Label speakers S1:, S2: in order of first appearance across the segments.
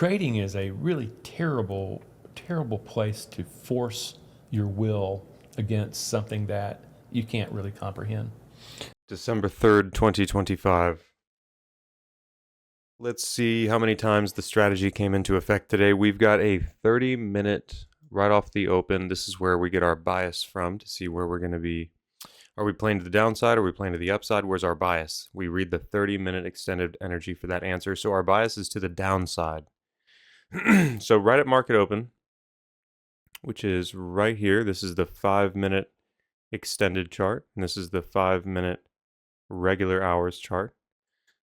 S1: trading is a really terrible, terrible place to force your will against something that you can't really comprehend.
S2: December 3rd, 2025. Let's see how many times the strategy came into effect today. We've got a 30-minute right off the open. This is where we get our bias from to see where we're going to be. Are we playing to the downside? Are we playing to the upside? Where's our bias? We read the 30-minute extended energy for that answer. So our bias is to the downside. So right at market open, which is right here, this is the 5-minute extended chart, and this is the 5-minute regular hours chart.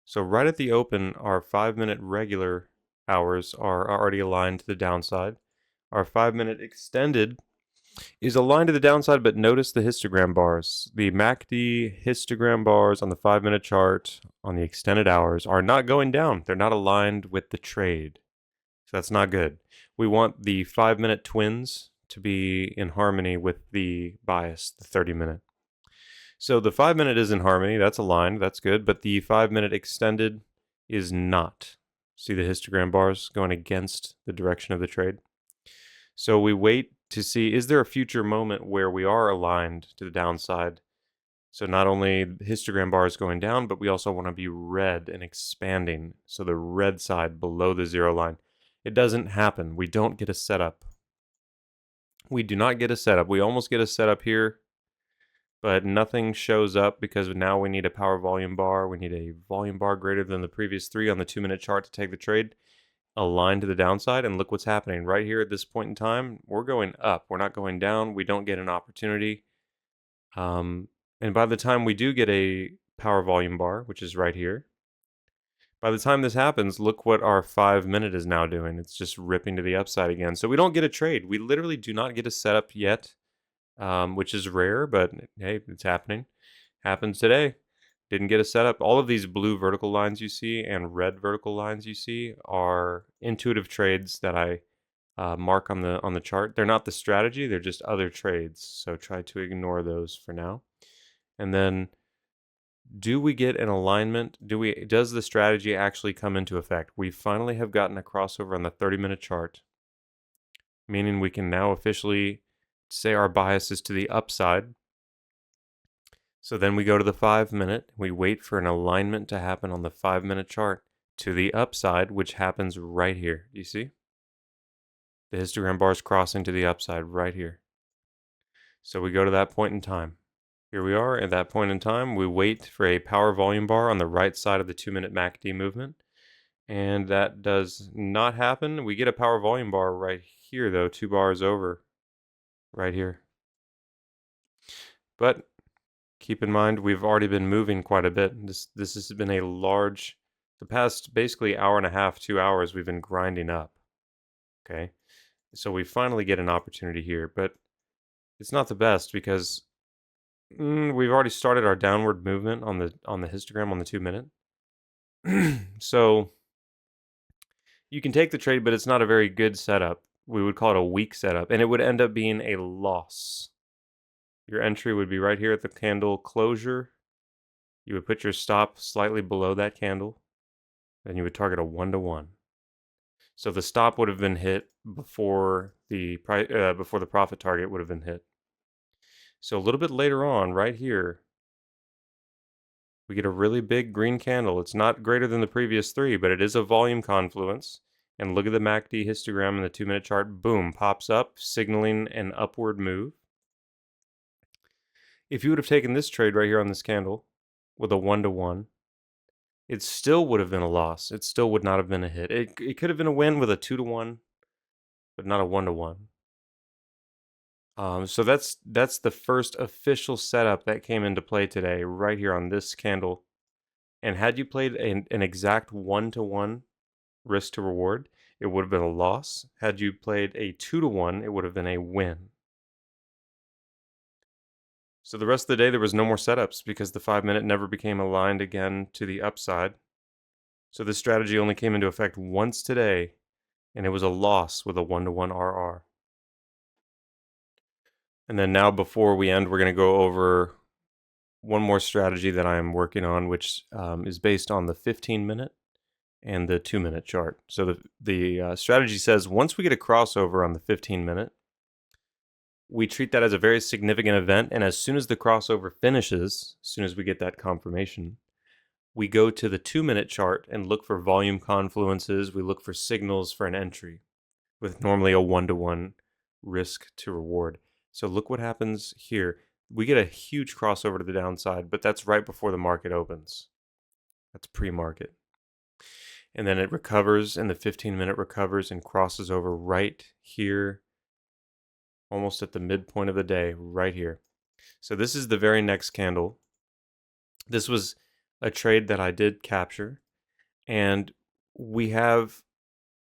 S2: So right at the open, our 5-minute regular hours are already aligned to the downside. Our 5-minute extended is aligned to the downside, but notice the histogram bars. The MACD histogram bars on the 5-minute chart on the extended hours are not going down. They're not aligned with the trade. So that's not good. We want the 5-minute twins to be in harmony with the bias, the 30-minute. So the 5-minute is in harmony, that's aligned, that's good, but the 5-minute extended is not. See the histogram bars going against the direction of the trade? So we wait to see, is there a future moment where we are aligned to the downside? So not only the histogram bars going down, but we also want to be red and expanding. So the red side below the zero line. It doesn't happen. We don't get a setup. We do not get a setup. We almost get a setup here, but nothing shows up because now we need a power volume bar. We need a volume bar greater than the previous 3 on the 2-minute chart to take the trade, aligned to the downside. And look what's happening right here at this point in time. We're going up. We're not going down. We don't get an opportunity. And by the time we do get a power volume bar, which is right here, by the time this happens, look what our 5-minute is now doing. It's just ripping to the upside again. So we don't get a trade. We literally do not get a setup yet, which is rare, but hey, it's happening. Happens today. Didn't get a setup. All of these blue vertical lines you see and red vertical lines you see are intuitive trades that I mark on the chart. They're not the strategy. They're just other trades. So try to ignore those for now. And then, do we get an alignment? Does the strategy actually come into effect? We finally have gotten a crossover on the 30-minute chart, meaning we can now officially say our bias is to the upside. So then we go to the 5-minute. We wait for an alignment to happen on the 5-minute chart to the upside, which happens right here. You see? The histogram bars crossing to the upside right here. So we go to that point in time. Here we are at that point in time. We wait for a power volume bar on the right side of the 2-minute MACD movement. And that does not happen. We get a power volume bar right here, though, 2 bars over, right here. But keep in mind, we've already been moving quite a bit. This has been a large, the past basically hour and a half, 2 hours, we've been grinding up. Okay, so we finally get an opportunity here, but it's not the best because we've already started our downward movement on the histogram on the 2-minute. So you can take the trade, but it's not a very good setup. We would call it a weak setup, and it would end up being a loss. Your entry would be right here at the candle closure. You would put your stop slightly below that candle. Then you would target a 1-to-1. So the stop would have been hit before the profit target would have been hit. So a little bit later on, right here, we get a really big green candle. It's not greater than the previous 3, but it is a volume confluence. And look at the MACD histogram in the 2-minute chart. Boom, pops up, signaling an upward move. If you would have taken this trade right here on this candle with a 1-to-1, it still would have been a loss. It still would not have been a hit. It could have been a win with a 2-to-1, but not a 1-to-1. So that's the first official setup that came into play today, right here on this candle. And had you played an exact 1-to-1 risk to reward, it would have been a loss. Had you played a 2-to-1, it would have been a win. So the rest of the day, there was no more setups because the 5-minute never became aligned again to the upside. So this strategy only came into effect once today, and it was a loss with a 1-to-1 RR. And then now, before we end, we're going to go over one more strategy that I'm working on, which is based on the 15-minute and the 2-minute chart. So the strategy says once we get a crossover on the 15-minute, we treat that as a very significant event, and as soon as the crossover finishes, as soon as we get that confirmation, we go to the 2-minute chart and look for volume confluences. We look for signals for an entry with normally a 1-to-1 risk to reward. So look what happens here. We get a huge crossover to the downside, but that's right before the market opens. That's pre-market. And then it recovers, and the 15-minute recovers and crosses over right here, almost at the midpoint of the day, right here. So this is the very next candle. This was a trade that I did capture, and we have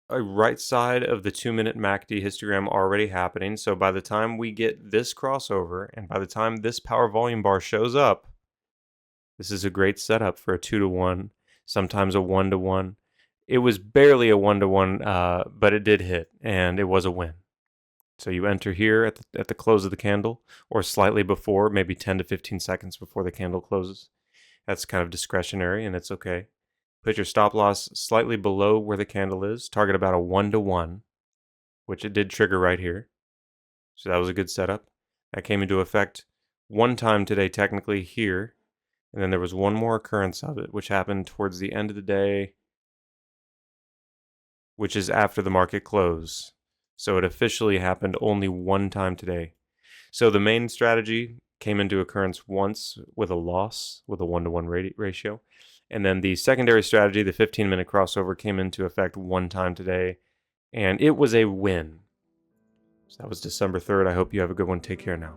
S2: a right side of the 2-minute MACD histogram already happening. So by the time we get this crossover, and by the time this power volume bar shows up, this is a great setup for a 2-to-1, sometimes a 1-to-1. It was barely a 1-to-1, but it did hit, and it was a win. So you enter here at the close of the candle, or slightly before, maybe 10 to 15 seconds before the candle closes. That's kind of discretionary, and it's okay. Put your stop loss slightly below where the candle is. Target about a 1-to-1, which it did trigger right here. So that was a good setup. That came into effect one time today, technically here. And then there was one more occurrence of it, which happened towards the end of the day, which is after the market close. So it officially happened only one time today. So the main strategy came into occurrence once with a loss, with a 1-to-1 ratio. And then the secondary strategy, the 15-minute crossover, came into effect one time today, and it was a win. So that was December 3rd. I hope you have a good one. Take care now.